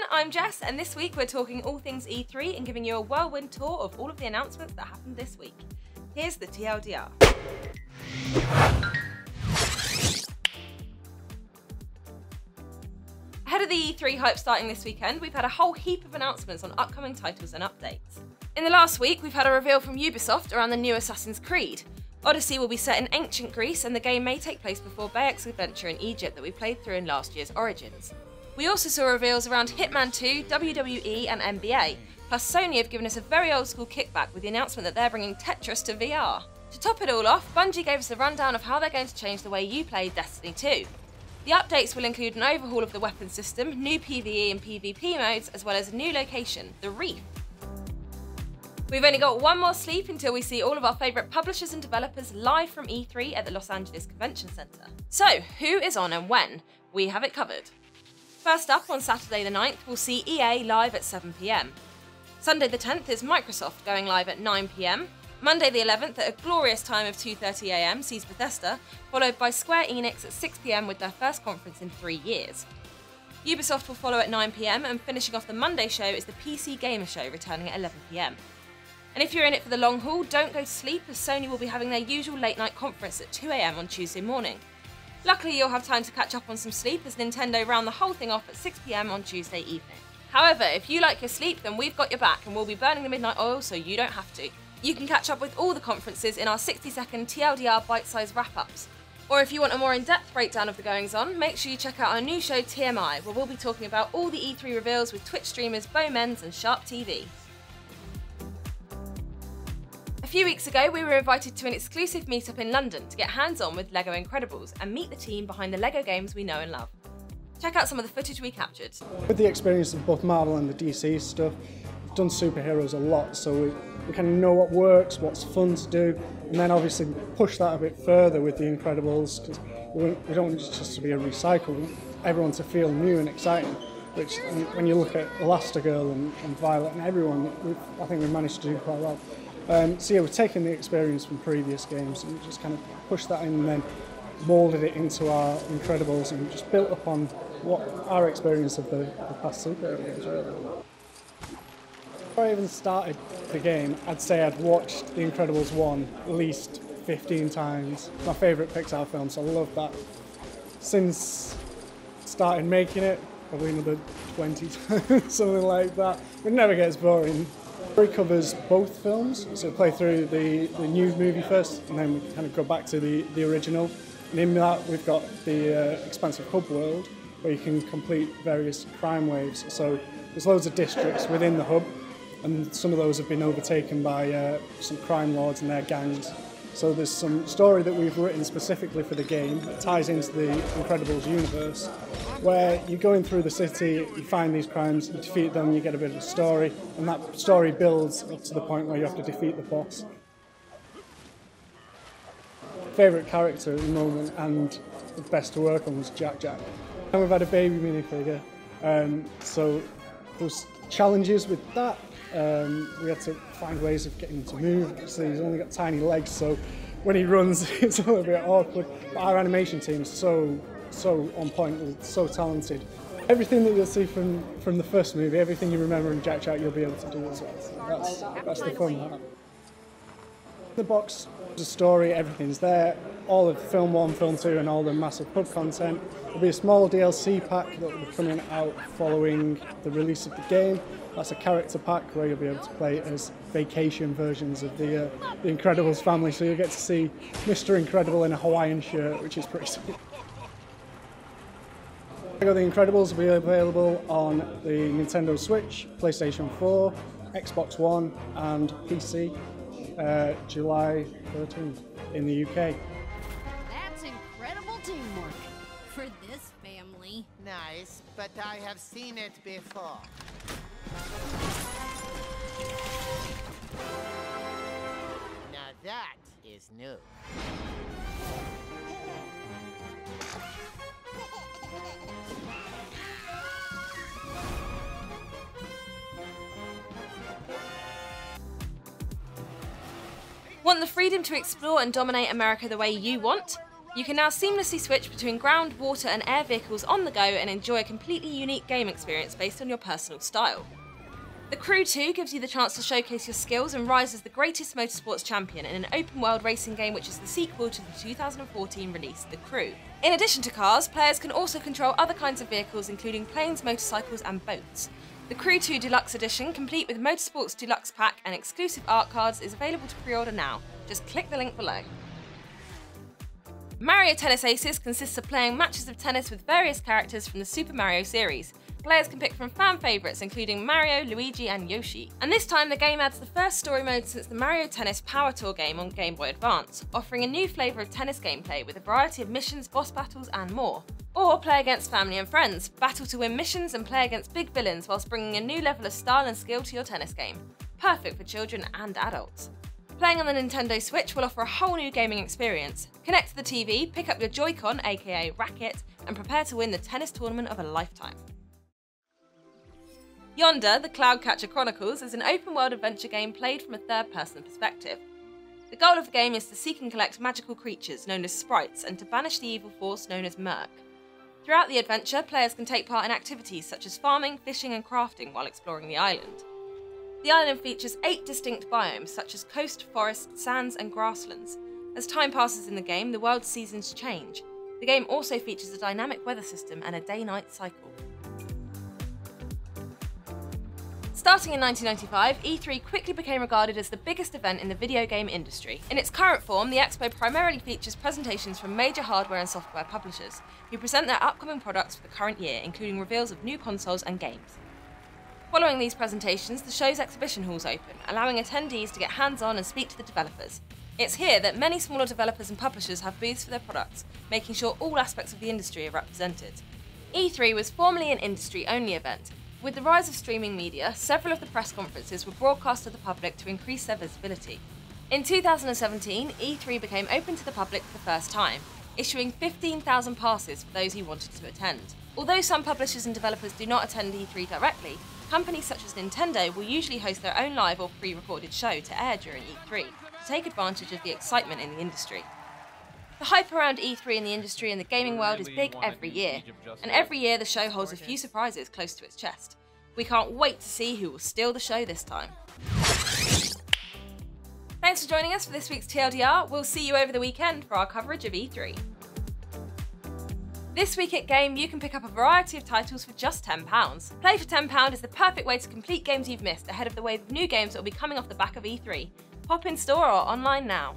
I'm Jess, and this week we're talking all things E3 and giving you a whirlwind tour of all of the announcements that happened this week. Here's the TLDR. Ahead of the E3 hype starting this weekend, we've had a whole heap of announcements on upcoming titles and updates. In the last week, we've had a reveal from Ubisoft around the new Assassin's Creed. Odyssey will be set in ancient Greece, and the game may take place before Bayek's adventure in Egypt that we played through in last year's Origins. We also saw reveals around Hitman 2, WWE and NBA, plus Sony have given us a very old school kickback with the announcement that they're bringing Tetris to VR. To top it all off, Bungie gave us a rundown of how they're going to change the way you play Destiny 2. The updates will include an overhaul of the weapon system, new PvE and PvP modes, as well as a new location, the Reef. We've only got one more sleep until we see all of our favourite publishers and developers live from E3 at the Los Angeles Convention Center. So, who is on and when? We have it covered. First up, on Saturday the 9th, we'll see EA live at 7 PM. Sunday the 10th is Microsoft going live at 9 PM. Monday the 11th at a glorious time of 2:30 AM sees Bethesda, followed by Square Enix at 6 PM with their first conference in 3 years. Ubisoft will follow at 9 PM, and finishing off the Monday show is the PC Gamer Show returning at 11 PM. And if you're in it for the long haul, don't go to sleep, as Sony will be having their usual late night conference at 2 AM on Tuesday morning. Luckily you'll have time to catch up on some sleep, as Nintendo round the whole thing off at 6 PM on Tuesday evening. However, if you like your sleep, then we've got your back and we'll be burning the midnight oil so you don't have to. You can catch up with all the conferences in our 60-second TLDR bite-sized wrap-ups. Or if you want a more in-depth breakdown of the goings-on, make sure you check out our new show TMI, where we'll be talking about all the E3 reveals with Twitch streamers Bo Menz and Sharp TV. A few weeks ago, we were invited to an exclusive meetup in London to get hands-on with LEGO Incredibles and meet the team behind the LEGO games we know and love. Check out some of the footage we captured. With the experience of both Marvel and the DC stuff, we've done superheroes a lot, so we kind of know what works, what's fun to do, and then obviously push that a bit further with the Incredibles, because we don't want it just to be a recycle, we want everyone to feel new and exciting, which when you look at Elastigirl and Violet and everyone, I think we've managed to do quite well. So yeah, we've taken the experience from previous games and just kind of pushed that in and then moulded it into our Incredibles and just built upon what our experience of the past superhero games really. Before I even started the game, I'd say I'd watched The Incredibles 1 at least 15 times. My favourite Pixar film, so I love that. Since started making it, probably another 20 times, something like that. It never gets boring. It covers both films, so we play through the new movie first, and then we kind of go back to the original. And in that, we've got the expansive hub world, where you can complete various crime waves. So there's loads of districts within the hub, and some of those have been overtaken by some crime lords and their gangs. So there's some story that we've written specifically for the game that ties into the Incredibles universe, where you're going through the city, you find these crimes, you defeat them, you get a bit of a story, and that story builds up to the point where you have to defeat the boss. Favourite character at the moment and the best to work on was Jack. And we've had a baby minifigure, so there's challenges with that. We had to find ways of getting him to move. Obviously, he's only got tiny legs, so when he runs, it's a little bit awkward. But our animation team is so on point, so talented. Everything that you'll see from the first movie, everything you remember in Jack, you'll be able to do as well. So that's the fun part. The box, the story, everything's there. All of Film 1, Film 2 and all the massive hub content. There'll be a small DLC pack that will be coming out following the release of the game. That's a character pack where you'll be able to play as vacation versions of the Incredibles family, so you'll get to see Mr. Incredible in a Hawaiian shirt, which is pretty sweet. The Incredibles will be available on the Nintendo Switch, PlayStation 4, Xbox One and PC July 13th in the UK. That's incredible teamwork for this family. Nice, but I have seen it before. Now that is new. Want the freedom to explore and dominate America the way you want? You can now seamlessly switch between ground, water and air vehicles on the go and enjoy a completely unique game experience based on your personal style. The Crew 2 gives you the chance to showcase your skills and rise as the greatest motorsports champion in an open-world racing game which is the sequel to the 2014 release, The Crew. In addition to cars, players can also control other kinds of vehicles including planes, motorcycles and boats. The Crew 2 Deluxe Edition, complete with Motorsports Deluxe Pack and exclusive art cards, is available to pre-order now. Just click the link below. Mario Tennis Aces consists of playing matches of tennis with various characters from the Super Mario series. Players can pick from fan favourites including Mario, Luigi and Yoshi. And this time the game adds the first story mode since the Mario Tennis Power Tour game on Game Boy Advance, offering a new flavour of tennis gameplay with a variety of missions, boss battles and more. Or play against family and friends, battle to win missions and play against big villains whilst bringing a new level of style and skill to your tennis game. Perfect for children and adults. Playing on the Nintendo Switch will offer a whole new gaming experience. Connect to the TV, pick up your Joy-Con aka racket and prepare to win the tennis tournament of a lifetime. Yonder, the Cloudcatcher Chronicles, is an open-world adventure game played from a third-person perspective. The goal of the game is to seek and collect magical creatures known as sprites and to banish the evil force known as Murk. Throughout the adventure, players can take part in activities such as farming, fishing and crafting while exploring the island. The island features 8 distinct biomes such as coast, forest, sands and grasslands. As time passes in the game, the world's seasons change. The game also features a dynamic weather system and a day-night cycle. Starting in 1995, E3 quickly became regarded as the biggest event in the video game industry. In its current form, the expo primarily features presentations from major hardware and software publishers, who present their upcoming products for the current year, including reveals of new consoles and games. Following these presentations, the show's exhibition halls open, allowing attendees to get hands-on and speak to the developers. It's here that many smaller developers and publishers have booths for their products, making sure all aspects of the industry are represented. E3 was formerly an industry-only event. With the rise of streaming media, several of the press conferences were broadcast to the public to increase their visibility. In 2017, E3 became open to the public for the first time, issuing 15,000 passes for those who wanted to attend. Although some publishers and developers do not attend E3 directly, companies such as Nintendo will usually host their own live or pre-recorded show to air during E3, to take advantage of the excitement in the industry. The hype around E3 in the industry and the gaming world is big every year, and every year the show holds a few surprises close to its chest. We can't wait to see who will steal the show this time. Thanks for joining us for this week's TLDR. We'll see you over the weekend for our coverage of E3. This week at Game, you can pick up a variety of titles for just £10. Play for £10 is the perfect way to complete games you've missed ahead of the wave of new games that will be coming off the back of E3. Pop in store or online now.